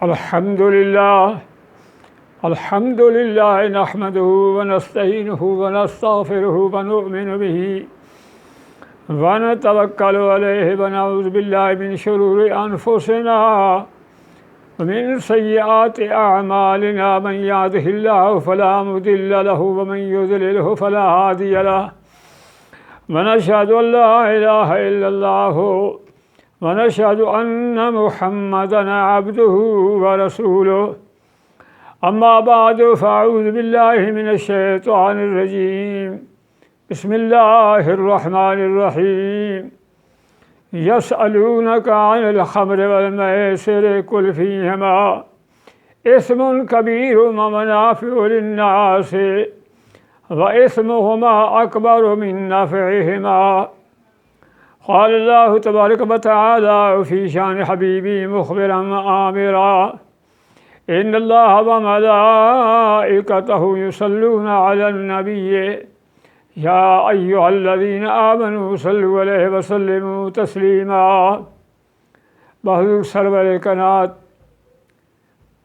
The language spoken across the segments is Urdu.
الحمد لله نحمده ونستعينه ونستغفره ونؤمن به ونتوكل عليه ونعوذ بالله من شرور أنفسنا ومن سيئات أعمالنا من يهده الله فلا مضل له ومن يضلله فلا هادي له ونشهد أن لا إله إلا الله ونشهد أن محمدًا عبده ورسوله أما بعد فأعوذ بالله من الشيطان الرجيم بسم الله الرحمن الرحيم يسألونك عن الخمر والميسر قل فيهما إثم كبير ومنافع للناس وإثمهما أكبر من نفعهما قال الله تبارك وتعالى في شان حبيبي مخبرا وآمرا إن الله وملائكته يصلون على النبي يا أيها الذين آمنوا صلوا عليه وسلموا تسليما۔ بحضور سرور کائنات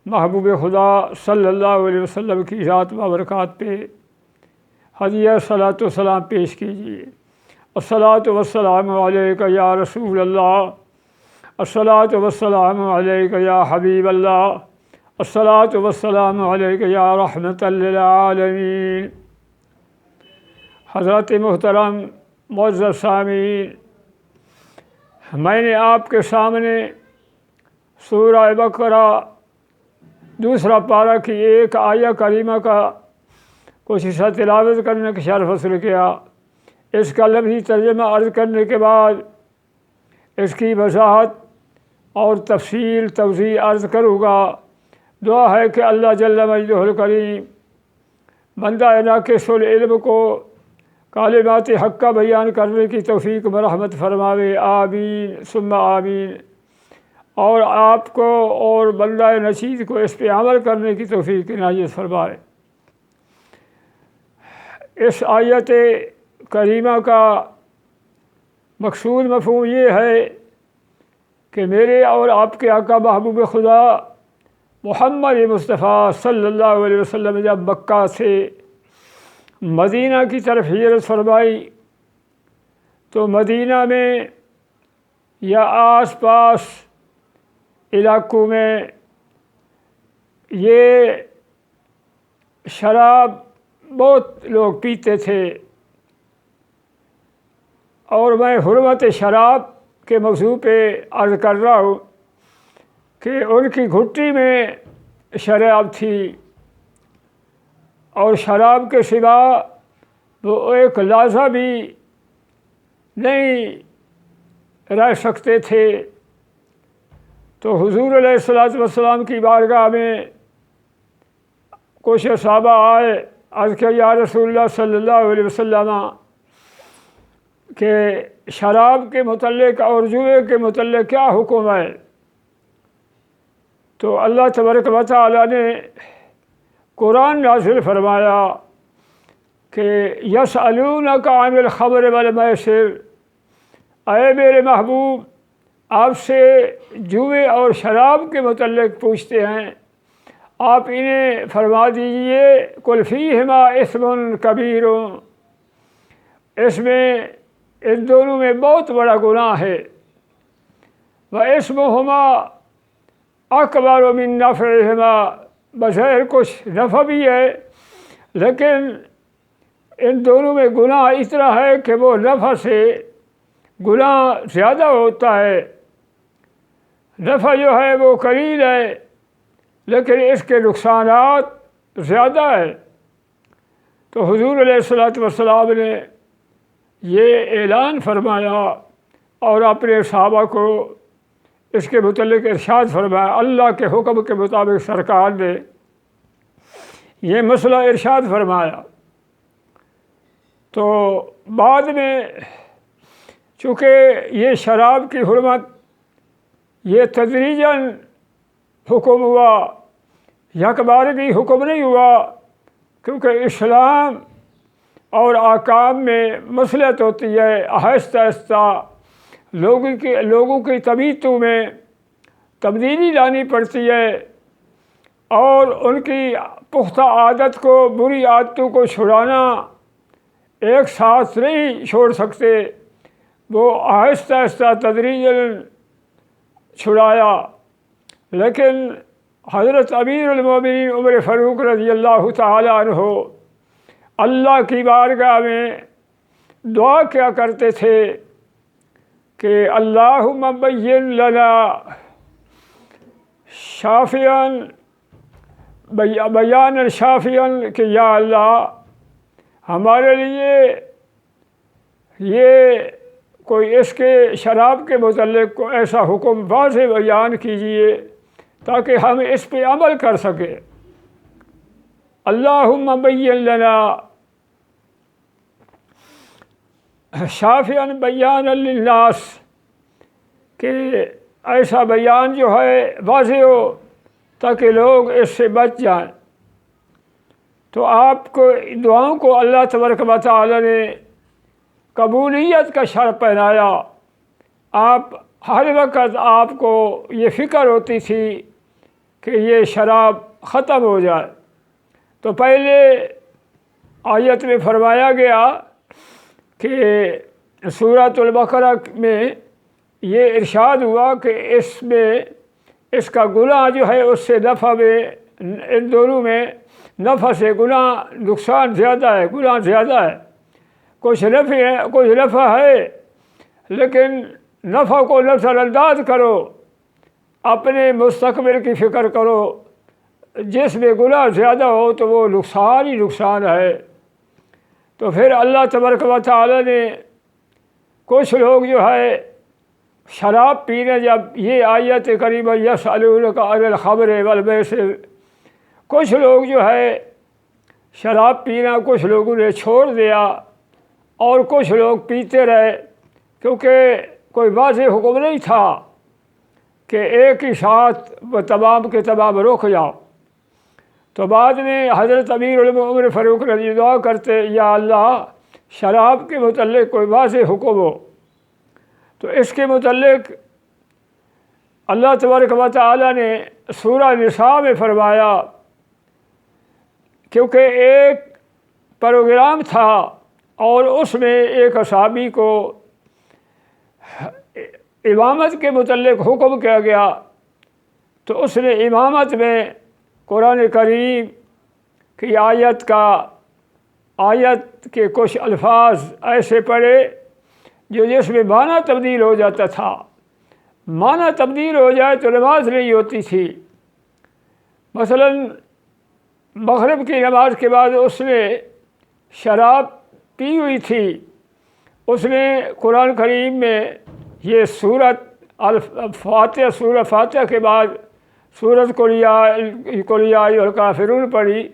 محبوب خدا صلی اللہ علیہ وسلم کی ذات بابرکات پہ ہدیہ صلاۃ و سلام پیش کیجیے۔ الصلاۃ والسلام علیک یا رسول اللہ، الصلاۃ والسلام علیک یا حبیب اللہ، الصلاۃ والسلام علیک یا رحمۃ للعالمین۔ حضرات محترم معزز سامعین، میں نے آپ کے سامنے سورہ بقرہ دوسرا پارہ کی ایک آیہ کریمہ کا کچھ حصہ تلاوت کرنے کا شرف حاصل کیا۔ اس کا لفظی ترجمہ عرض کرنے کے بعد اس کی وضاحت اور تفصیل توضیح عرض کروں گا۔ دعا ہے کہ اللہ جل مجدہ الکریم بندہ ناقص العلم کو کلمات حق کا بیان کرنے کی توفیق مرحمت فرماوے، آمین ثم آمین، اور آپ کو اور بندہ نشید کو اس پہ عمل کرنے کی توفیق عنایت فرمائے۔ اس آیت کریمہ کا مقصود مفہوم یہ ہے کہ میرے اور آپ کے آقا محبوب خدا محمد مصطفیٰ صلی اللہ علیہ وسلم جب مکہ سے مدینہ کی طرف ہجرت فرمائی تو مدینہ میں یا آس پاس علاقوں میں یہ شراب بہت لوگ پیتے تھے، اور میں حرمت شراب کے موضوع پہ عرض کر رہا ہوں کہ ان کی گھٹی میں شراب تھی، اور شراب کے سوا وہ ایک لحظہ بھی نہیں رہ سکتے تھے۔ تو حضور علیہ الصلوۃ والسلام کی بارگاہ میں کچھ صحابہ آئے، عرض کیا یا رسول اللہ صلی اللہ علیہ وسلم کہ شراب کے متعلق اور جوئے کے متعلق کیا حکم ہے؟ تو اللہ تبارک و تعالیٰ نے قرآن نازل فرمایا کہ یسألونک عن الخمر والمیسر، اے میرے محبوب آپ سے جوئے اور شراب کے متعلق پوچھتے ہیں، آپ انہیں فرما دیجئے قل فیہما اثم کبیر، اس میں ان دونوں میں بہت بڑا گناہ ہے، واسمہما اکبر من نفعہما، بظاہر کچھ نفع بھی ہے لیکن ان دونوں میں گناہ اتنا ہے کہ وہ نفع سے گناہ زیادہ ہوتا ہے۔ نفع جو ہے وہ قلیل ہے لیکن اس کے نقصانات زیادہ ہے۔ تو حضور علیہ الصلوۃ والسلام نے یہ اعلان فرمایا اور اپنے صحابہ کو اس کے متعلق ارشاد فرمایا۔ اللہ کے حکم کے مطابق سرکار نے یہ مسئلہ ارشاد فرمایا۔ تو بعد میں چونکہ یہ شراب کی حرمت یہ تدریجاً حکم ہوا، یک بارگی حکم نہیں ہوا، کیونکہ اسلام اور احکام میں مصلحت ہوتی ہے، آہستہ آہستہ لوگوں کی طبیعتوں میں تبدیلی لانی پڑتی ہے اور ان کی پختہ عادت کو، بری عادتوں کو چھڑانا ایک ساتھ نہیں چھوڑ سکتے، وہ آہستہ آہستہ تدریجاً چھڑایا۔ لیکن حضرت امیر المومنین عمر فاروق رضی اللہ تعالیٰ عنہ اللہ کی بارگاہ میں دعا کیا کرتے تھے کہ اللہم بین لنا شافیاً بیان شافیاً، کہ یا اللہ ہمارے لیے یہ کوئی اس کے شراب کے متعلق کو ایسا حکم واضح بیان کیجیے تاکہ ہم اس پہ عمل کر سکیں۔ اللہم بین لنا شافیاً بیان للناس، کہ ایسا بیان جو ہے واضح ہو تاکہ لوگ اس سے بچ جائیں۔ تو آپ کو دعاؤں کو اللہ تبارک و تعالی نے قبولیت کا شرط پہنایا۔ آپ ہر وقت آپ کو یہ فکر ہوتی تھی کہ یہ شراب ختم ہو جائے۔ تو پہلے آیت میں فرمایا گیا کہ سورۃ البقرہ میں یہ ارشاد ہوا کہ اس کا گناہ جو ہے اس سے نفع میں، ان دونوں میں نفع سے گناہ نقصان زیادہ ہے، گناہ زیادہ ہے۔ کچھ نفع ہے، کچھ نفع ہے، لیکن نفع کو نظر انداز کرو، اپنے مستقبل کی فکر کرو۔ جس میں گناہ زیادہ ہو تو وہ نقصان ہی نقصان ہے۔ تو پھر اللہ تبارک و تعالی نے کچھ لوگ جو ہے شراب پینے، جب یہ آیت کریمہ یسألونک عن الخمر والمیسر، کچھ لوگ جو ہے شراب پینا کچھ لوگوں نے چھوڑ دیا اور کچھ لوگ پیتے رہے، کیونکہ کوئی واضح حکم نہیں تھا کہ ایک ہی ساتھ وہ تمام کے تمام رک جاؤ۔ تو بعد میں حضرت امیر عمر فاروق رضی دعا کرتے، یا اللہ شراب کے متعلق کوئی واضح حکم ہو۔ تو اس کے متعلق اللہ تبارک و تعالی نے سورہ نساء میں فرمایا، کیونکہ ایک پروگرام تھا اور اس میں ایک صحابی کو امامت کے متعلق حکم کیا گیا، تو اس نے امامت میں قرآن کریم کی آیت کے کچھ الفاظ ایسے پڑھے جو جس میں معنی تبدیل ہو جاتا تھا۔ معنی تبدیل ہو جائے تو نماز نہیں ہوتی تھی۔ مثلا مغرب کی نماز کے بعد اس نے شراب پی ہوئی تھی، اس نے قرآن کریم میں یہ سورۃ الفاتحہ، سورہ فاتحہ کے بعد سورۃ قل یا ایھا الکافرون پڑھی،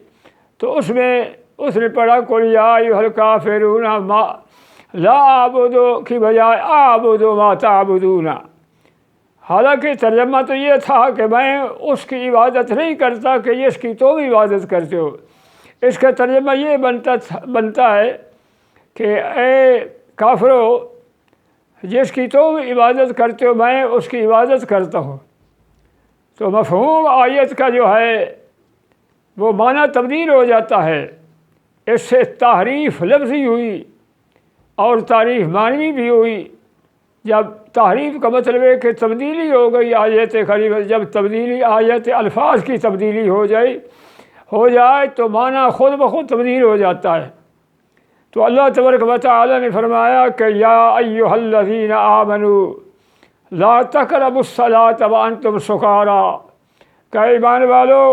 تو اس میں اس نے پڑھا قل یا ایھا الکافرون لا اعبد کی بجائے اعبد ما تعبدون۔ حالانکہ ترجمہ تو یہ تھا کہ میں اس کی عبادت نہیں کرتا کہ جس کی تم عبادت کرتے ہو۔ اس کا ترجمہ یہ بنتا ہے کہ اے کافرو، جس کی تم عبادت کرتے ہو میں اس کی عبادت کرتا ہوں۔ تو مفہوم آیت کا جو ہے وہ معنی تبدیل ہو جاتا ہے۔ اس سے تحریف لفظی ہوئی اور تحریف معنوی بھی ہوئی۔ جب تحریف کا مطلب ہے کہ تبدیلی ہو گئی آیت کریمہ، جب تبدیلی آیت الفاظ کی تبدیلی ہو جائے تو معنی خود بخود تبدیل ہو جاتا ہے۔ تو اللہ تبارک و تعالی نے فرمایا کہ یا ایھا الذین آمنوا لا تقربوا الصلاۃ وانتم سکارا، کہ ایمان والو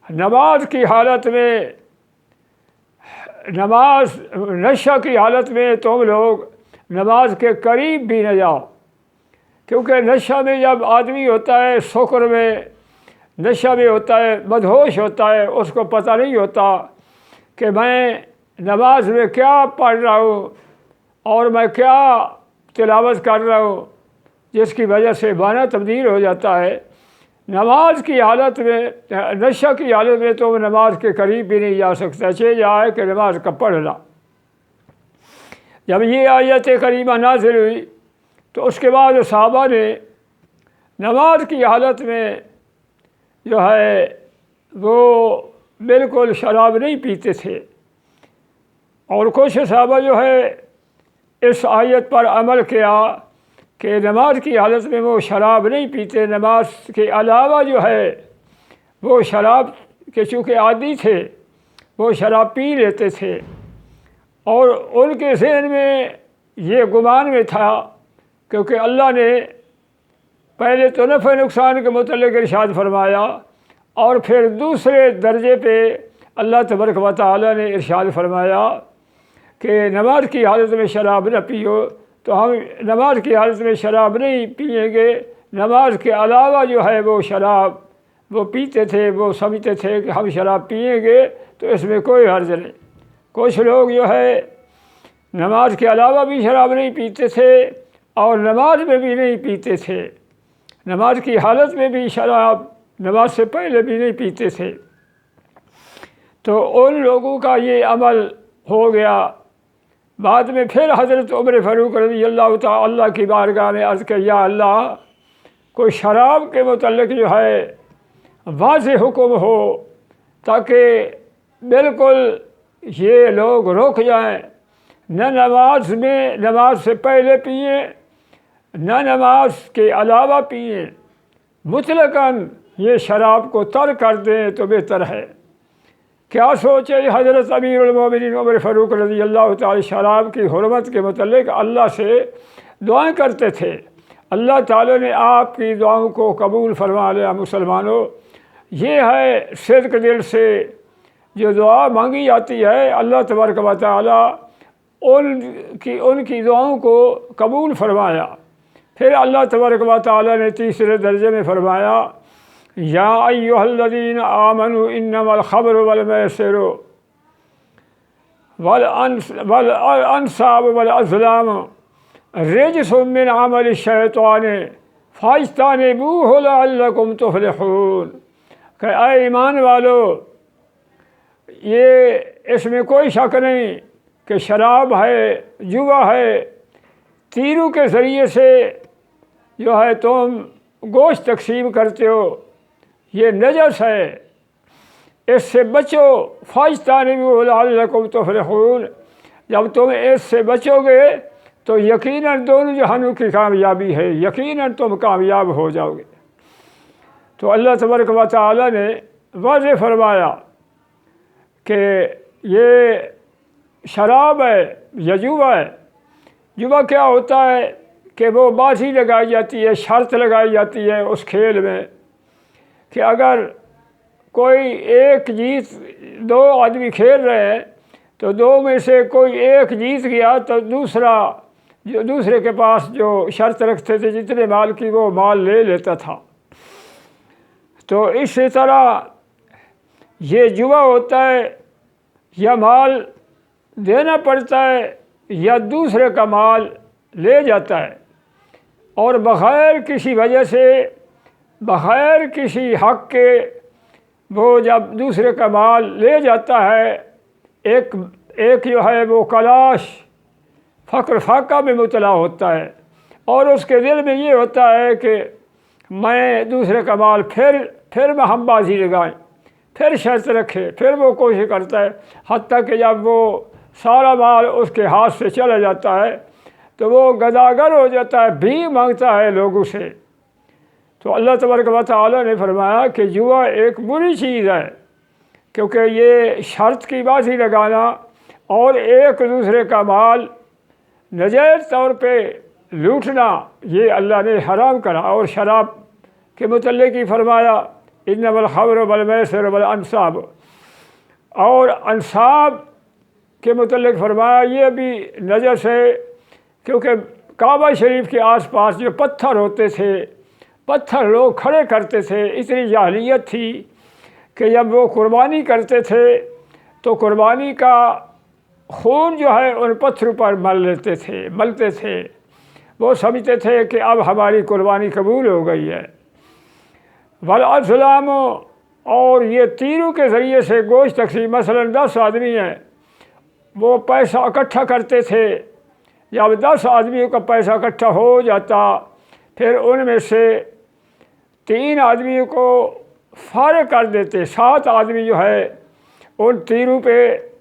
نماز کی حالت میں، نشہ کی حالت میں تم لوگ نماز کے قریب بھی نہ جاؤ، کیونکہ نشہ میں جب آدمی ہوتا ہے، سکر میں نشہ میں ہوتا ہے، مدہوش ہوتا ہے، اس کو پتہ نہیں ہوتا کہ میں نماز میں کیا پڑھ رہا ہوں اور میں کیا تلاوت کر رہا ہوں، جس کی وجہ سے معنی تبدیل ہو جاتا ہے۔ نماز کی حالت میں، نشہ کی حالت میں تو نماز کے قریب بھی نہیں جا سکتا، چاہے جائے کہ نماز کا پڑھنا۔ جب یہ آیت کریمہ نازل ہوئی تو اس کے بعد صحابہ نے نماز کی حالت میں جو ہے وہ بالکل شراب نہیں پیتے تھے، اور کچھ صحابہ جو ہے اس آیت پر عمل کیا کہ نماز کی حالت میں وہ شراب نہیں پیتے، نماز کے علاوہ جو ہے وہ شراب کے چونکہ عادی تھے وہ شراب پی لیتے تھے، اور ان کے ذہن میں یہ گمان میں تھا، کیونکہ اللہ نے پہلے تو نفع نقصان کے متعلق ارشاد فرمایا، اور پھر دوسرے درجے پہ اللہ تبارک و تعالیٰ نے ارشاد فرمایا کہ نماز کی حالت میں شراب نہ پیو، تو ہم نماز کی حالت میں شراب نہیں پئیں گے، نماز کے علاوہ جو ہے وہ شراب وہ پیتے تھے، وہ سمجھتے تھے کہ ہم شراب پئیں گے تو اس میں کوئی حرج نہیں۔ کچھ لوگ جو ہے نماز کے علاوہ بھی شراب نہیں پیتے تھے اور نماز میں بھی نہیں پیتے تھے، نماز کی حالت میں بھی شراب نماز سے پہلے بھی نہیں پیتے تھے۔ تو ان لوگوں کا یہ عمل ہو گیا۔ بعد میں پھر حضرت عمر فاروق رضی اللہ تعالیٰ اللہ کی بارگاہ میں عرض کہ یا اللہ، کوئی شراب کے متعلق جو ہے واضح حکم ہو تاکہ بالکل یہ لوگ رک جائیں، نہ نماز میں نماز سے پہلے پئیں نہ نماز کے علاوہ پئیں، مطلقاً یہ شراب کو ترک کر دیں تو بہتر ہے۔ کیا سوچے حضرت امیر المومنین عمر فاروق رضی اللہ تعالی شراب کی حرمت کے متعلق اللہ سے دعائیں کرتے تھے۔ اللہ تعالیٰ نے آپ کی دعاؤں کو قبول فرما لیا۔ مسلمانوں، یہ ہے صدق دل سے جو دعا مانگی جاتی ہے، اللہ تبارک و تعالیٰ ان کی دعاؤں کو قبول فرمایا۔ پھر اللہ تبارک و تعالیٰ نے تیسرے درجے میں فرمایا یا ایھا الذین آمنوا انما الخمر والمیسر والانصاب والازلام رجس من عمل الشیطان فاجتنبوہ لعلکم تفلحون، کہ اے ایمان والو، یہ اس میں کوئی شک نہیں کہ شراب ہے، جوا ہے، تیروں کے ذریعے سے جو ہے تم گوشت تقسیم کرتے ہو، یہ نجس ہے، اس سے بچو۔ فاجتنبوہ لعلکم تفلحون، جب تم اس سے بچو گے تو یقیناً دونوں جہانوں کی کامیابی ہے، یقیناً تم کامیاب ہو جاؤ گے۔ تو اللہ تبارک و تعالیٰ نے واضح فرمایا کہ یہ شراب ہے یا جوا ہے۔ جوا کیا ہوتا ہے کہ وہ بازی لگائی جاتی ہے، شرط لگائی جاتی ہے اس کھیل میں کہ اگر کوئی ایک جیت، دو آدمی کھیل رہے ہیں تو دو میں سے کوئی ایک جیت گیا تو دوسرے کے پاس جو شرط رکھتے تھے جتنے مال کی وہ مال لے لیتا تھا۔ تو اسی طرح یہ جوا ہوتا ہے، یا مال دینا پڑتا ہے یا دوسرے کا مال لے جاتا ہے، اور بغیر کسی وجہ سے، بغیر کسی حق کے وہ جب دوسرے کا مال لے جاتا ہے، ایک جو ہے وہ کلاش فقر فاقہ میں مبتلا ہوتا ہے، اور اس کے دل میں یہ ہوتا ہے کہ میں دوسرے کا مال پھر ہم بازی لگائیں، پھر شرط رکھے، پھر وہ کوشش کرتا ہے، حتیٰ کہ جب وہ سارا مال اس کے ہاتھ سے چلا جاتا ہے تو وہ گداگر ہو جاتا ہے، بھی مانگتا ہے لوگوں سے۔ تو اللہ تبارک و تعالیٰ نے فرمایا کہ جوا ایک بری چیز ہے، کیونکہ یہ شرط کی بازی لگانا اور ایک دوسرے کا مال ناجائز طور پہ لوٹنا، یہ اللہ نے حرام کرا۔ اور شراب کے متعلق ہی فرمایا انما الخمر والمیسر والانصاب، اور انصاب کے متعلق فرمایا یہ بھی نجس ہے، کیونکہ کعبہ شریف کے آس پاس جو پتھر ہوتے تھے، پتھر لوگ کھڑے کرتے تھے، اتنی جاہلیت تھی کہ جب وہ قربانی کرتے تھے تو قربانی کا خون جو ہے ان پتھروں پر ملتے تھے، وہ سمجھتے تھے کہ اب ہماری قربانی قبول ہو گئی ہے۔ والازلام، اور یہ تیروں کے ذریعے سے گوشت تقسیم، مثلا 10 آدمی ہیں، وہ پیسہ اکٹھا کرتے تھے، جب 10 آدمیوں کا پیسہ اکٹھا ہو جاتا پھر ان میں سے 3 آدمیوں کو فارغ کر دیتے، 7 آدمی جو ہے ان تیروں پہ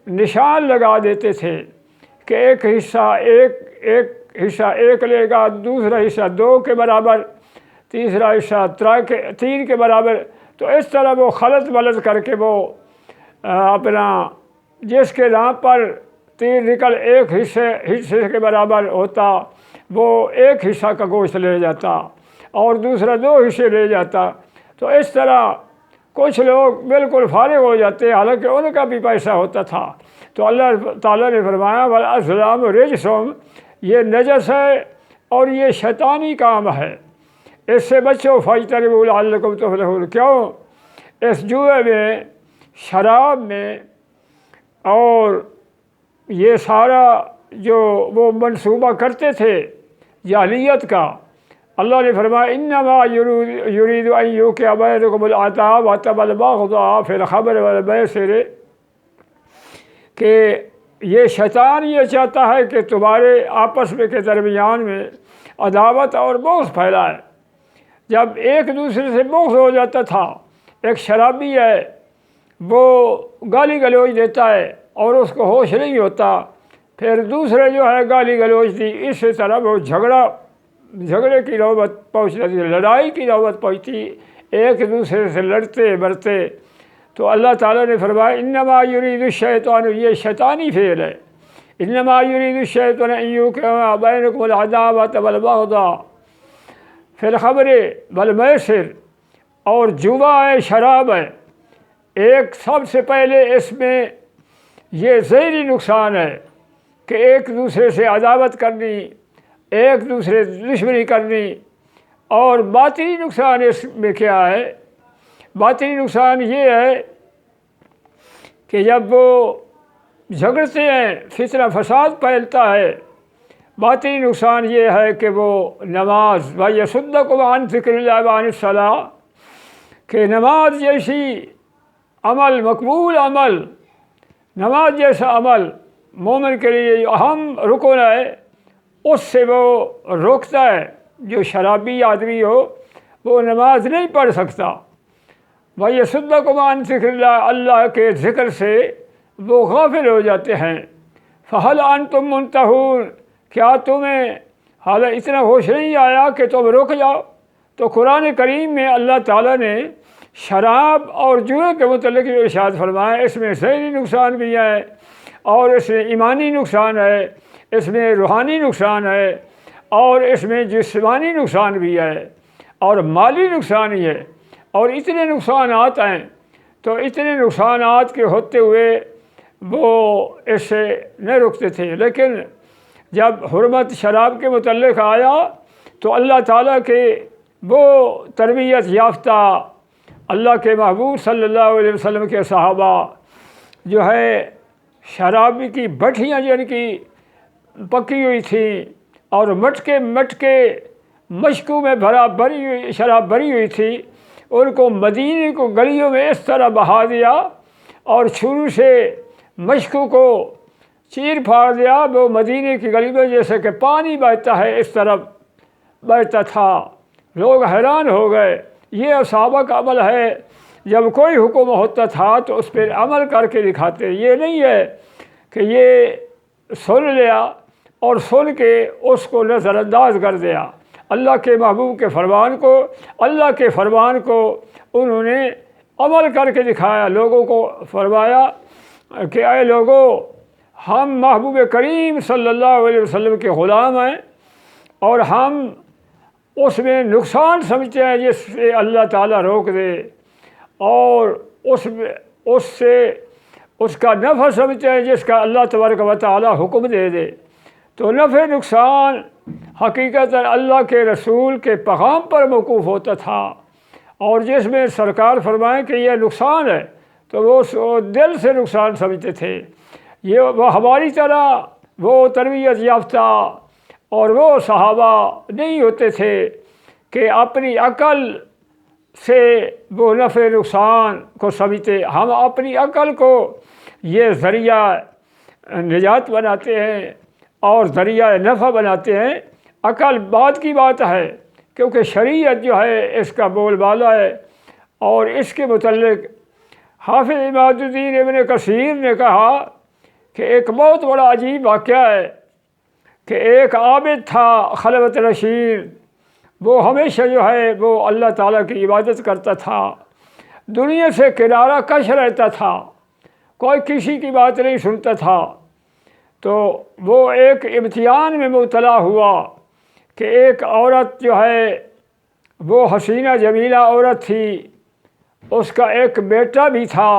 نشان لگا دیتے تھے کہ ایک حصہ ایک لے گا، دوسرا حصہ 2 کے برابر، تیسرا حصہ 3 کے برابر۔ تو اس طرح وہ خلط ملط کر کے وہ اپنا جس کے نام پر تیر نکل ایک حصے کے برابر ہوتا وہ ایک حصہ کا گوشت لے جاتا اور دوسرا 2 حصے لے جاتا۔ تو اس طرح کچھ لوگ بالکل فارغ ہو جاتے، حالانکہ ان کا بھی پیسہ ہوتا تھا۔ تو اللہ تعالیٰ نے فرمایا وَالْأَزْلَامُ رِجْسٌ، یہ نجس ہے اور یہ شیطانی کام ہے، اس سے بچو، فاجتنبوہ لعلکم تفلحون۔ کیوں؟ اس جوئے میں، شراب میں اور یہ سارا جو وہ منصوبہ کرتے تھے جاہلیت کا، اللہ نے فرمایا انما یرید ان یوقع بینکم العداوۃ والبغضاء فی الخمر والمیسر، کہ یہ شیطان یہ چاہتا ہے کہ تمہارے آپس میں کے درمیان میں عداوت اور بغض پھیلائے۔ جب ایک دوسرے سے بغض ہو جاتا تھا، ایک شرابی ہے وہ گالی گلوچ دیتا ہے اور اس کو ہوش نہیں ہوتا، پھر دوسرے جو ہے گالی گلوچ دی، اس طرح وہ جھگڑے کی نوبت پہنچ جاتی، لڑائی کی نوبت پہنچتی، ایک دوسرے سے لڑتے برتے۔ تو اللہ تعالیٰ نے فرمایا انما یرید الشیطان، یہ شیطانی فعل ہے، انما یرید الشیطان ان یوقع بینکم العداوۃ والبغضاء فی الخمر والمیسر، اور جوا ہے، شراب ہے۔ ایک سب سے پہلے اس میں یہ ظاہری نقصان ہے کہ ایک دوسرے سے عداوت کرنی، ایک دوسرے سے دشمنی کرنی، اور باطنی نقصان اس میں کیا ہے؟ باطنی نقصان یہ ہے کہ جب وہ جھگڑتے ہیں فتنہ فساد پھیلتا ہے۔ باطنی نقصان یہ ہے کہ وہ نماز وَيَصُدَّكُمْ عَنْ ذِكْرِ اللَّهِ وَعَنِ الصَّلَاةِ، کہ نماز جیسی عمل، مقبول عمل، نماز جیسا عمل مومن کے لیے اہم رکن ہے، اس سے وہ روکتا ہے۔ جو شرابی آدمی ہو وہ نماز نہیں پڑھ سکتا۔ وَيَصُدَّكُمْ عَنْ ذِكْرِ اللَّهِ، اللہ کے ذکر سے وہ غافل ہو جاتے ہیں۔ فَهَلْ أَنْتُمْ مُنْتَهُونَ، کیا تمہیں حالانکہ اتنا ہوش نہیں آیا کہ تم رک جاؤ؟ تو قرآن کریم میں اللہ تعالیٰ نے شراب اور جوئے کے متعلق ارشاد فرمایا، اس میں ظاہری نقصان بھی ہے اور اس میں ایمانی نقصان ہے، اس میں روحانی نقصان ہے، اور اس میں جسمانی نقصان بھی ہے اور مالی نقصان ہی ہے، اور اتنے نقصانات ہیں۔ تو اتنے نقصانات کے ہوتے ہوئے وہ اس سے نہ رکتے تھے، لیکن جب حرمت شراب کے متعلق آیا تو اللہ تعالیٰ کے وہ تربیت یافتہ اللہ کے محبوب صلی اللہ علیہ وسلم کے صحابہ جو ہے شرابی کی بھٹیاں جن کی پکی ہوئی تھیں اور مٹکے مشکوں میں شراب بھری ہوئی تھی، ان کو مدینے کو گلیوں میں اس طرح بہا دیا اور چھری سے مشکوں کو چیر پھاڑ دیا، وہ مدینے کی گلی میں جیسے کہ پانی بہتا ہے اس طرف بہتا تھا۔ لوگ حیران ہو گئے، یہ صحابہ کا عمل ہے، جب کوئی حکم ہوتا تھا تو اس پہ عمل کر کے دکھاتے۔ یہ نہیں ہے کہ یہ سن لیا اور سن کے اس کو نظر انداز کر دیا۔ اللہ کے محبوب کے فرمان کو، اللہ کے فرمان کو انہوں نے عمل کر کے دکھایا، لوگوں کو فرمایا کہ اے لوگوں، ہم محبوب کریم صلی اللہ علیہ وسلم کے غلام ہیں اور ہم اس میں نقصان سمجھتے ہیں جس سے اللہ تعالیٰ روک دے، اور اس کا نفع سمجھتے ہیں جس کا اللہ تبارک و تعالیٰ حکم دے دے۔ تو نفع نقصان حقیقت اللہ کے رسول کے پیغام پر موقوف ہوتا تھا، اور جس میں سرکار فرمائیں کہ یہ نقصان ہے تو وہ دل سے نقصان سمجھتے تھے۔ وہ ہماری طرح وہ تربیت یافتہ اور وہ صحابہ نہیں ہوتے تھے کہ اپنی عقل سے وہ نفع نقصان کو سمجھتے۔ ہم اپنی عقل کو یہ ذریعہ نجات بناتے ہیں اور ذریعہ نفع بناتے ہیں۔ عقل بعد کی بات ہے، کیونکہ شریعت جو ہے اس کا بول بالا ہے۔ اور اس کے متعلق حافظ عماد الدین ابن کثیر نے کہا کہ ایک بہت بڑا عجیب واقعہ ہے کہ ایک عابد تھا خلوت نشین، وہ ہمیشہ جو ہے وہ اللہ تعالیٰ کی عبادت کرتا تھا، دنیا سے کنارہ کش رہتا تھا، کوئی کسی کی بات نہیں سنتا تھا۔ تو وہ ایک امتحان میں مبتلا ہوا کہ ایک عورت جو ہے وہ حسینہ جمیلہ عورت تھی، اس کا ایک بیٹا بھی تھا،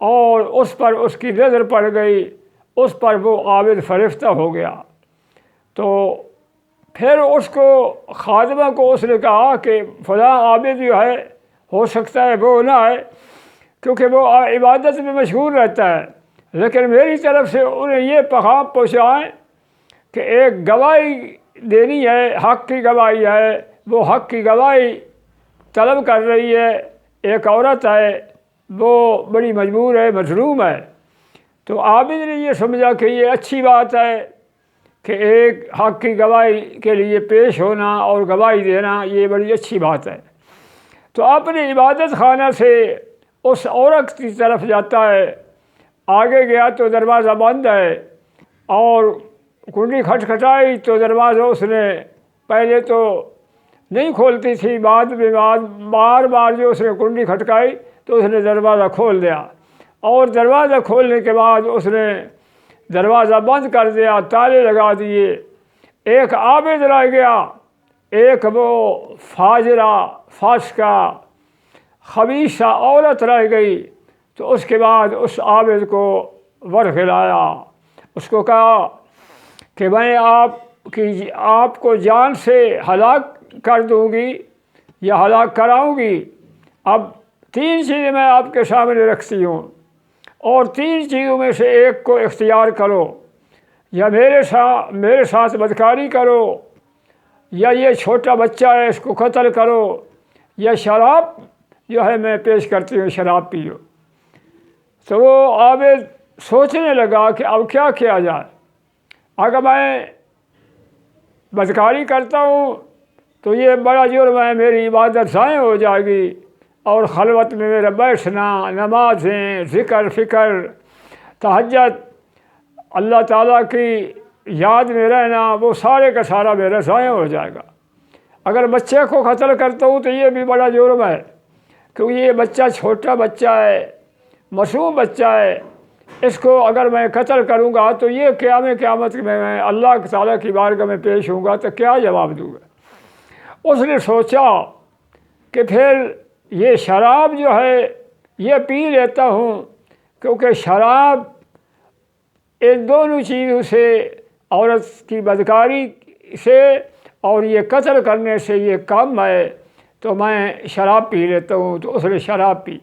اور اس پر اس کی نظر پڑ گئی، اس پر وہ عابد فرفتہ ہو گیا۔ تو پھر اس کو خادمہ کو اس نے کہا کہ فلاں عابد جو ہے ہو سکتا ہے وہ نہ ہے، کیونکہ وہ عبادت میں مشغول رہتا ہے، لیکن میری طرف سے انہیں یہ پیغام پہنچائیں کہ ایک گواہی دینی ہے، حق کی گواہی ہے، وہ حق کی گواہی طلب کر رہی ہے، ایک عورت ہے، وہ بڑی مجبور ہے، مظلوم ہے۔ تو عابد نے یہ سمجھا کہ یہ اچھی بات ہے کہ ایک حق کی گواہی کے لیے پیش ہونا اور گواہی دینا، یہ بڑی اچھی بات ہے۔ تو اپنی عبادت خانہ سے اس عورت کی طرف جاتا ہے، آگے گیا تو دروازہ بند ہے، اور کنڈی کھٹکھٹائی تو دروازہ اس نے پہلے تو نہیں کھولتی تھی، بعد میں بار بار جو اس نے کنڈی کھٹکائی تو اس نے دروازہ کھول دیا، اور دروازہ کھولنے کے بعد اس نے دروازہ بند کر دیا، تالے لگا دیے۔ ایک عابد رہ گیا، ایک وہ فاجرہ فاسقہ خبیثہ عورت رہ گئی۔ تو اس کے بعد اس عابد کو ورغلایا، اس کو کہا کہ میں آپ کو جان سے ہلاک کر دوں گی یا ہلاک کراؤں گی۔ اب 3 چیزیں میں آپ کے سامنے رکھتی ہوں، اور 3 چیزوں میں سے ایک کو اختیار کرو، یا میرے ساتھ بدکاری کرو، یا یہ چھوٹا بچہ ہے اس کو قتل کرو، یا شراب جو ہے میں پیش کرتی ہوں شراب پیو۔ تو وہ عابد سوچنے لگا کہ اب کیا کیا جائے، اگر میں بدکاری کرتا ہوں تو یہ بڑا جرم ہے، میری عبادت ضائع ہو جائے گی، اور خلوت میں میرا بیٹھنا، نمازیں، ذکر فکر، تہجد، اللہ تعالیٰ کی یاد میں رہنا، وہ سارے کا سارا میرا ضائع ہو جائے گا۔ اگر بچے کو قتل کرتا ہوں تو یہ بھی بڑا جرم ہے، کیونکہ یہ بچہ چھوٹا بچہ ہے، معصوم بچہ ہے، اس کو اگر میں قتل کروں گا تو یہ قیامت میں اللہ تعالیٰ کی بارگاہ میں پیش ہوں گا تو کیا جواب دوں گا۔ اس نے سوچا کہ پھر یہ شراب جو ہے یہ پی لیتا ہوں، کیونکہ شراب ان دونوں چیزوں سے، عورت کی بدکاری سے اور یہ قتل کرنے سے یہ کم ہے، تو میں شراب پی لیتا ہوں۔ تو اس نے شراب پی۔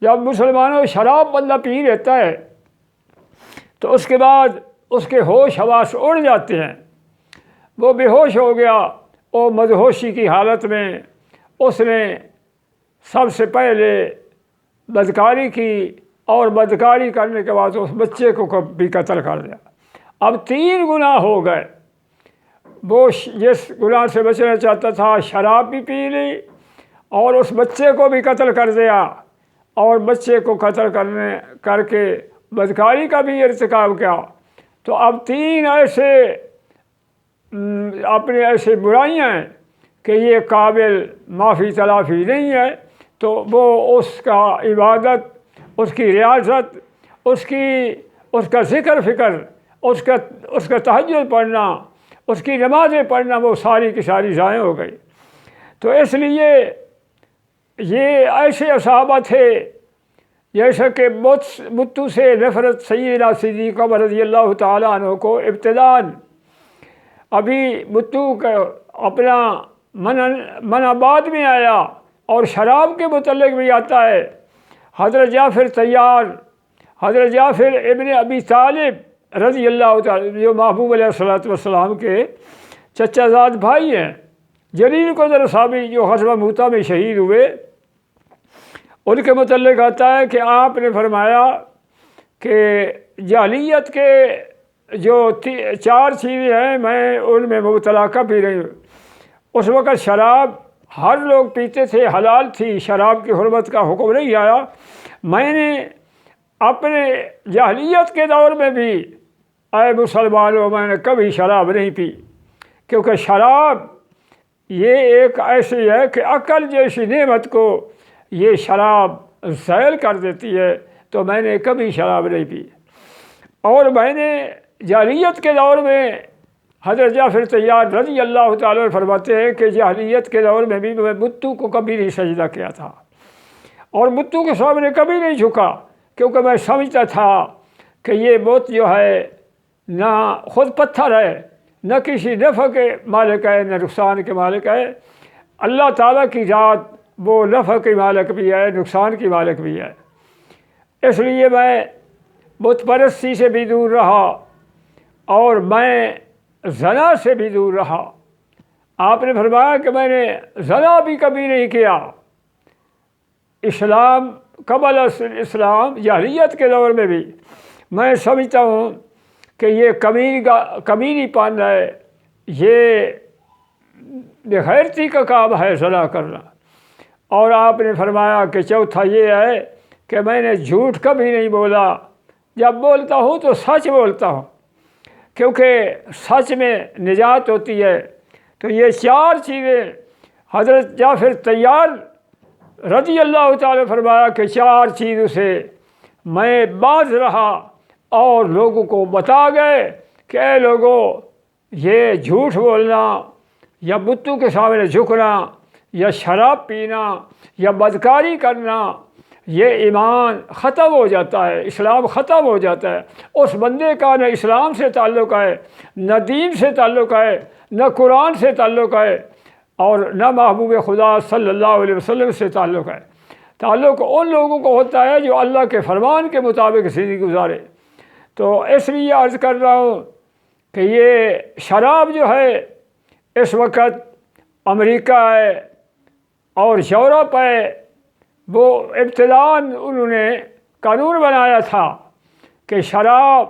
جب مسلمانوں شراب بندہ پی لیتا ہے تو اس کے بعد اس کے ہوش حواس اڑ جاتے ہیں، وہ بے ہوش ہو گیا، اور مدہوشی کی حالت میں اس نے سب سے پہلے بدکاری کی، اور بدکاری کرنے کے بعد اس بچے کو بھی قتل کر دیا۔ اب 3 گناہ ہو گئے۔ وہ جس گناہ سے بچنا چاہتا تھا شراب بھی پی لی، اور اس بچے کو بھی قتل کر دیا، اور بچے کو قتل کر کے بدکاری کا بھی ارتکاب کیا۔ تو اب 3 اپنے ایسے برائیاں ہیں کہ یہ قابل معافی تلافی نہیں ہے۔ تو وہ اس کا عبادت، اس کی ریاضت، اس کا ذکر فکر، اس کا تہجد پڑھنا، اس کی نمازیں پڑھنا، وہ ساری کی ساری ضائع ہو گئی۔ تو اس لیے یہ ایسے صحابہ تھے جیسا کہ بتوں سے نفرت سیدنا صدیق عمر رضی اللہ تعالیٰ عنہ کو ابتداءً ابھی بتوں کا اپنا منع بعد میں آیا، اور شراب کے متعلق بھی آتا ہے۔ حضرت جعفر طیار، حضرت جعفر ابن ابی طالب رضی اللہ تعالیٰ، جو محبوب علیہ السلام کے چچا زاد بھائی ہیں، جلیل قدر صحابی جو غزوہ موتہ میں شہید ہوئے، ان کے متعلق آتا ہے کہ آپ نے فرمایا کہ جاہلیت کے جو 4 چیزیں ہیں میں ان میں مبتلا کب بھی رہی ہوں۔ اس وقت شراب ہر لوگ پیتے تھے، حلال تھی، شراب کی حرمت کا حکم نہیں آیا۔ میں نے اپنے جاہلیت کے دور میں بھی اے مسلمانوں میں نے کبھی شراب نہیں پی، کیونکہ شراب یہ ایک ایسی ہے کہ عقل جیسی نعمت کو یہ شراب زائل کر دیتی ہے، تو میں نے کبھی شراب نہیں پی۔ اور میں نے جاہلیت کے دور میں حضرت جعفر طیار رضی اللہ تعالیٰ عنہ فرماتے ہیں کہ جاہلیت کے دور میں بھی میں بتوں کو کبھی نہیں سجدہ کیا تھا اور بتوں کے سامنے کبھی نہیں جھکا، کیونکہ میں سمجھتا تھا کہ یہ بت جو ہے نہ خود پتھر ہے، نہ کسی نفع کے مالک ہے، نہ نقصان کے مالک ہے۔ اللہ تعالیٰ کی ذات وہ نفع کی مالک بھی ہے، نقصان کی مالک بھی ہے۔ اس لیے میں بت پرستی سے بھی دور رہا اور میں زنا سے بھی دور رہا۔ آپ نے فرمایا کہ میں نے زنا بھی کبھی نہیں کیا۔ اسلام قبل اسلام جاہلیت کے دور میں بھی میں سمجھتا ہوں کہ یہ کمینی پن ہے، یہ بغیرتی کا کام ہے زنا کرنا۔ اور آپ نے فرمایا کہ چوتھا یہ ہے کہ میں نے جھوٹ کبھی نہیں بولا، جب بولتا ہوں تو سچ بولتا ہوں، کیونکہ سچ میں نجات ہوتی ہے۔ تو یہ چار چیزیں حضرت جعفر طیار رضی اللہ تعالیٰ فرمایا کہ چار چیزوں سے میں باز رہا اور لوگوں کو بتا گئے کہ اے لوگوں، یہ جھوٹ بولنا یا بتوں کے سامنے جھکنا یا شراب پینا یا بدکاری کرنا، یہ ایمان ختم ہو جاتا ہے، اسلام ختم ہو جاتا ہے۔ اس بندے کا نہ اسلام سے تعلق ہے، نہ دین سے تعلق ہے، نہ قرآن سے تعلق ہے، اور نہ محبوب خدا صلی اللہ علیہ وسلم سے تعلق ہے۔ تعلق ان لوگوں کو ہوتا ہے جو اللہ کے فرمان کے مطابق زندگی گزارے۔ تو اس لیے عرض کر رہا ہوں کہ یہ شراب جو ہے اس وقت امریکہ ہے اور یورپ ہے، وہ ابتداءً انہوں نے قانون بنایا تھا کہ شراب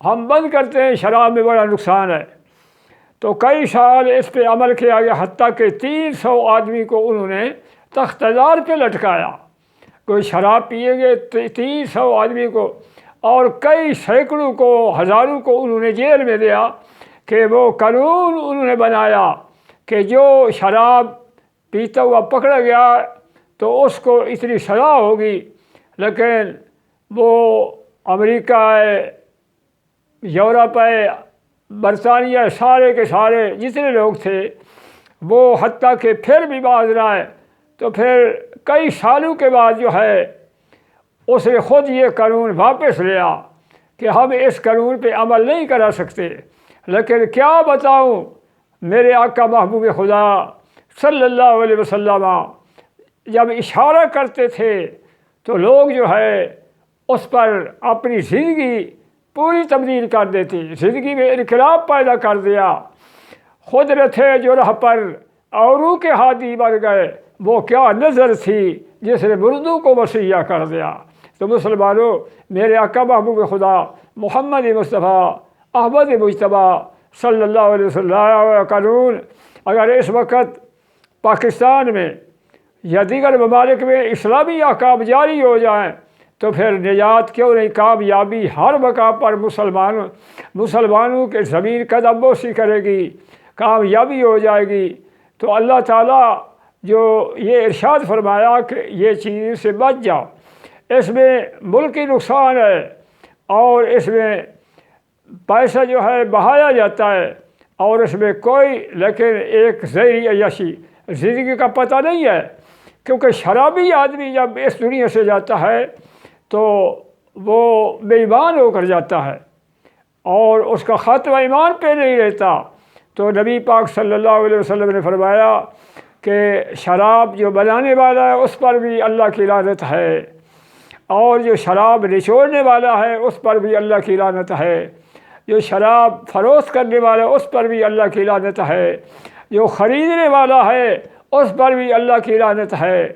ہم بند کرتے ہیں، شراب میں بڑا نقصان ہے۔ تو کئی سال اس پہ عمل کیا گیا، حتیٰ کہ 300 آدمی کو انہوں نے تخت دار پہ لٹکایا۔ کوئی شراب پیے گے 300 آدمی کو، اور کئی سینکڑوں کو، ہزاروں کو انہوں نے جیل میں دیا کہ وہ قانون انہوں نے بنایا کہ جو شراب پیتا ہوا پکڑا گیا تو اس کو اتنی سزا ہوگی۔ لیکن وہ امریکہ ہے، یورپ ہے، برطانیہ، سارے کے سارے جتنے لوگ تھے وہ حتیٰ کہ پھر بھی باز نہ آئے۔ تو پھر کئی سالوں کے بعد جو ہے اس نے خود یہ قانون واپس لیا کہ ہم اس قانون پہ عمل نہیں کرا سکتے۔ لیکن کیا بتاؤں، میرے آقا محبوب خدا صلی اللہ علیہ وسلم جب اشارہ کرتے تھے تو لوگ جو ہے اس پر اپنی زندگی پوری تبدیل کر دیتی، زندگی میں انقلاب پیدا کر دیا۔ خود نہ تھے جو راہ پر اوروں کے ہادی بن گئے، وہ کیا نظر تھی جس نے مردوں کو مسیحا کر دیا۔ تو مسلمانوں، میرے آقا محبوب خدا محمد مصطفیٰ احمد مجتبیٰ صلی اللہ علیہ وسلم قانون اگر اس وقت پاکستان میں یا دیگر ممالک میں اسلامی احکام جاری ہو جائیں تو پھر نجات کیوں نہیں، کامیابی ہر مقام پر مسلمانوں کے زمین قدم بوسی کرے گی، کامیابی ہو جائے گی۔ تو اللہ تعالیٰ جو یہ ارشاد فرمایا کہ یہ چیز سے بچ جاؤ، اس میں ملکی نقصان ہے اور اس میں پیسہ جو ہے بہایا جاتا ہے اور اس میں کوئی لیکن ایک زہری عیاشی زندگی کا پتہ نہیں ہے، کیونکہ شرابی آدمی جب اس دنیا سے جاتا ہے تو وہ بے ایمان ہو کر جاتا ہے اور اس کا خاتمہ ایمان پہ نہیں رہتا۔ تو نبی پاک صلی اللہ علیہ وسلم نے فرمایا کہ شراب جو بنانے والا ہے اس پر بھی اللہ کی لعنت ہے، اور جو شراب نچوڑنے والا ہے اس پر بھی اللہ کی لعنت ہے، جو شراب فروخت کرنے والا ہے اس پر بھی اللہ کی لعنت ہے، جو خریدنے والا ہے اس پر بھی اللہ کی لعنت ہے۔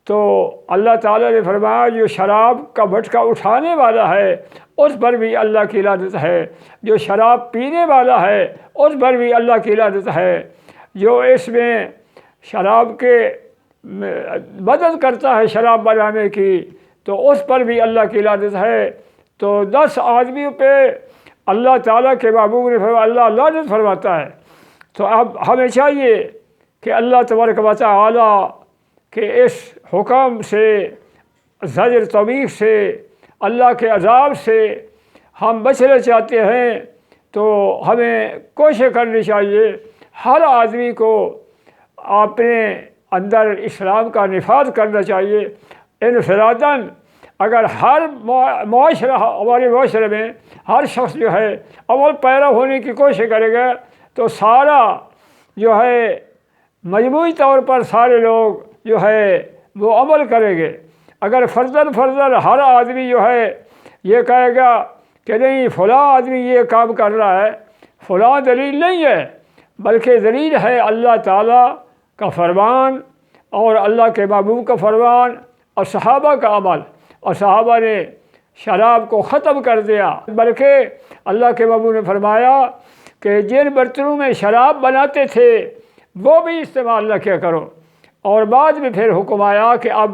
تو اللہ تعالیٰ نے فرمایا جو شراب کا بھٹکا اٹھانے والا ہے اس پر بھی اللہ کی لعنت ہے، جو شراب پینے والا ہے اس پر بھی اللہ کی لعنت ہے، جو اس میں شراب کے مدد کرتا ہے شراب بنانے کی، تو اس پر بھی اللہ کی لعنت ہے۔ تو 10 آدمیوں پہ اللہ تعالیٰ کے محبوب نے فرمایا اللہ لعنت فرماتا ہے۔ تو اب ہمیں چاہیے کہ اللہ تبارک و تعالیٰ کے اس حکم سے، زجر توبیخ سے، اللہ کے عذاب سے ہم بچنا چاہتے ہیں تو ہمیں کوشش کرنی چاہیے ہر آدمی کو اپنے اندر اسلام کا نفاذ کرنا چاہیے انفراداً۔ اگر ہر معاشرہ، ہمارے معاشرے میں ہر شخص جو ہے عمل پیرا ہونے کی کوشش کرے گا تو سارا جو ہے مجموعی طور پر سارے لوگ جو ہے وہ عمل کریں گے۔ اگر فرداً ہر آدمی جو ہے یہ کہے گا کہ نہیں فلاں آدمی یہ کام کر رہا ہے، فلاں دلیل نہیں ہے، بلکہ دلیل ہے اللہ تعالیٰ کا فرمان اور اللہ کے محبوب کا فرمان اور صحابہ کا عمل، اور صحابہ نے شراب کو ختم کر دیا، بلکہ اللہ کے محبوب نے فرمایا کہ جن برتنوں میں شراب بناتے تھے وہ بھی استعمال نہ کیا کرو۔ اور بعد میں پھر حکم آیا کہ اب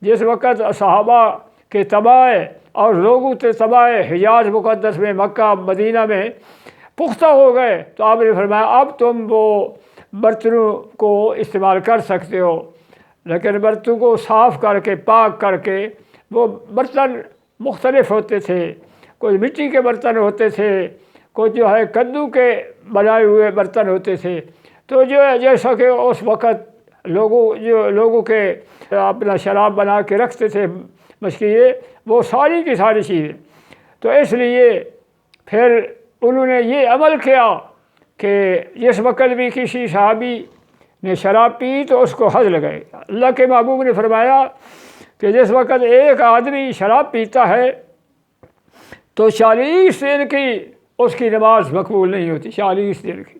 جس وقت صحابہ کے تباہ اور لوگوں کے تباہ حجاز مقدس میں، مکہ مدینہ میں پختہ ہو گئے تو آپ نے فرمایا اب تم وہ برتنوں کو استعمال کر سکتے ہو، لیکن برتنوں کو صاف کر کے پاک کر کے، وہ برتن مختلف ہوتے تھے، کوئی مٹی کے برتن ہوتے تھے، کوئی جو ہے کدو کے بنائے ہوئے برتن ہوتے تھے۔ تو جو ہے جیسا کہ اس وقت لوگوں کے اپنا شراب بنا کے رکھتے تھے مشکیے، وہ ساری کی ساری چیزیں۔ تو اس لیے پھر انہوں نے یہ عمل کیا کہ جس وقت بھی کسی صحابی نے شراب پی تو اس کو حد لگائے۔ اللہ کے محبوب نے فرمایا کہ جس وقت ایک آدمی شراب پیتا ہے تو 40 دن کی اس کی نماز مقبول نہیں ہوتی، 40 دن کی۔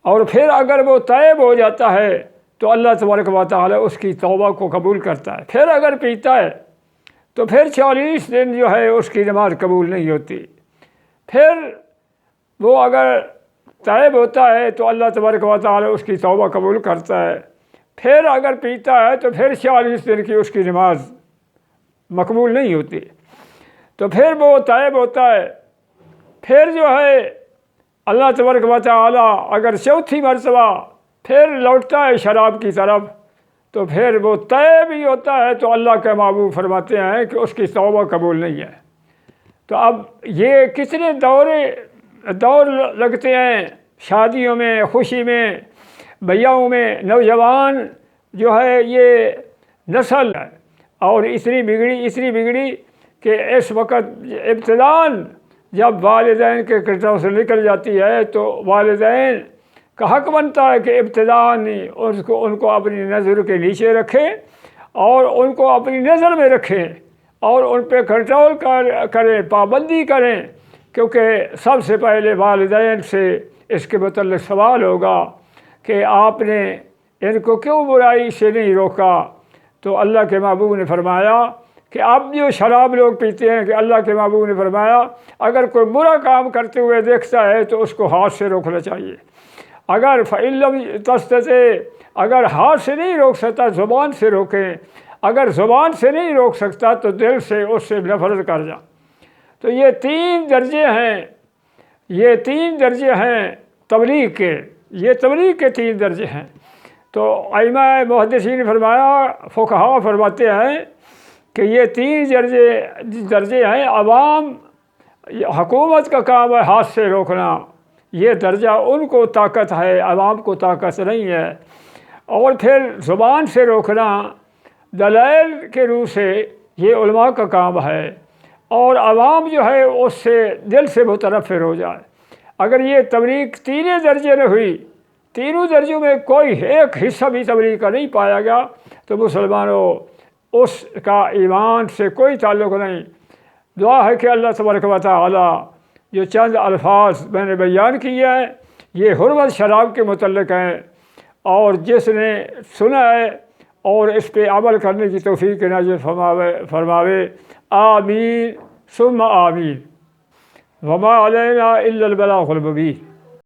اور پھر اگر وہ تائب ہو جاتا ہے تو اللہ تبارک و تعالیٰ اس کی توبہ کو قبول کرتا ہے۔ پھر اگر پیتا ہے تو پھر 40 دن جو ہے اس کی نماز قبول نہیں ہوتی۔ پھر وہ اگر تائب ہوتا ہے تو اللہ تبارک و تعالیٰ اس کی توبہ قبول کرتا ہے۔ پھر اگر پیتا ہے تو پھر 40 دن کی اس کی نماز مقبول نہیں ہوتی۔ تو پھر وہ تائب ہوتا ہے، پھر جو ہے اللہ تبارک و تعالیٰ اگر چوتھی مرتبہ پھر لوٹتا ہے شراب کی طرف تو پھر وہ تائب ہی ہوتا ہے تو اللہ کے محبوب فرماتے ہیں کہ اس کی توبہ قبول نہیں ہے۔ تو اب یہ کتنے دور لگتے ہیں شادیوں میں، خوشی میں، بیاہوں میں، نوجوان جو ہے یہ نسل ہے اور اتنی بگڑی کہ اس وقت ابتداءً جب والدین کے کنٹرول سے نکل جاتی ہے تو والدین کا حق بنتا ہے کہ ابتداءً ان کو اپنی نظر کے نیچے رکھیں اور ان کو اپنی نظر میں رکھیں اور ان پہ کنٹرول کریں، پابندی کریں، کیونکہ سب سے پہلے والدین سے اس کے متعلق سوال ہوگا کہ آپ نے ان کو کیوں برائی سے نہیں روکا۔ تو اللہ کے محبوب نے فرمایا کہ اب جو شراب لوگ پیتے ہیں کہ اللہ کے محبوب نے فرمایا اگر کوئی برا کام کرتے ہوئے دیکھتا ہے تو اس کو ہاتھ سے روکنا چاہیے۔ اگر فَإِن لَّمْ تَسْتَطِع، اگر ہاتھ سے نہیں روک سکتا زبان سے روکیں، اگر زبان سے نہیں روک سکتا تو دل سے اس سے نفرت کر جا۔ تو یہ 3 درجے ہیں تبلیغ کے، یہ تبلیغ کے 3 درجے ہیں۔ تو ائمہ محدثین نے فرمایا، فقہاء فرماتے ہیں کہ یہ 3 درجے ہیں۔ عوام، حکومت کا کام ہے ہاتھ سے روکنا، یہ درجہ ان کو طاقت ہے، عوام کو طاقت نہیں ہے۔ اور پھر زبان سے روکنا دلائل کے روح سے، یہ علماء کا کام ہے، اور عوام جو ہے اس سے دل سے متنفر ہو جائے۔ اگر یہ تبلیغ 3 درجے نہ ہوئی، تینوں درجوں میں کوئی ایک حصہ بھی تبلیغ کا نہیں پایا گیا تو مسلمانوں اس کا ایمان سے کوئی تعلق نہیں۔ دعا ہے کہ اللہ تبارک و تعالی جو چند الفاظ میں نے بیان کیے ہیں یہ حرمت شراب کے متعلق ہیں، اور جس نے سنا ہے اور اس پہ عمل کرنے کی توفیق عنایت فرماوے۔ آمین ثم آمین۔ وما علینا الا البلاغ المبین۔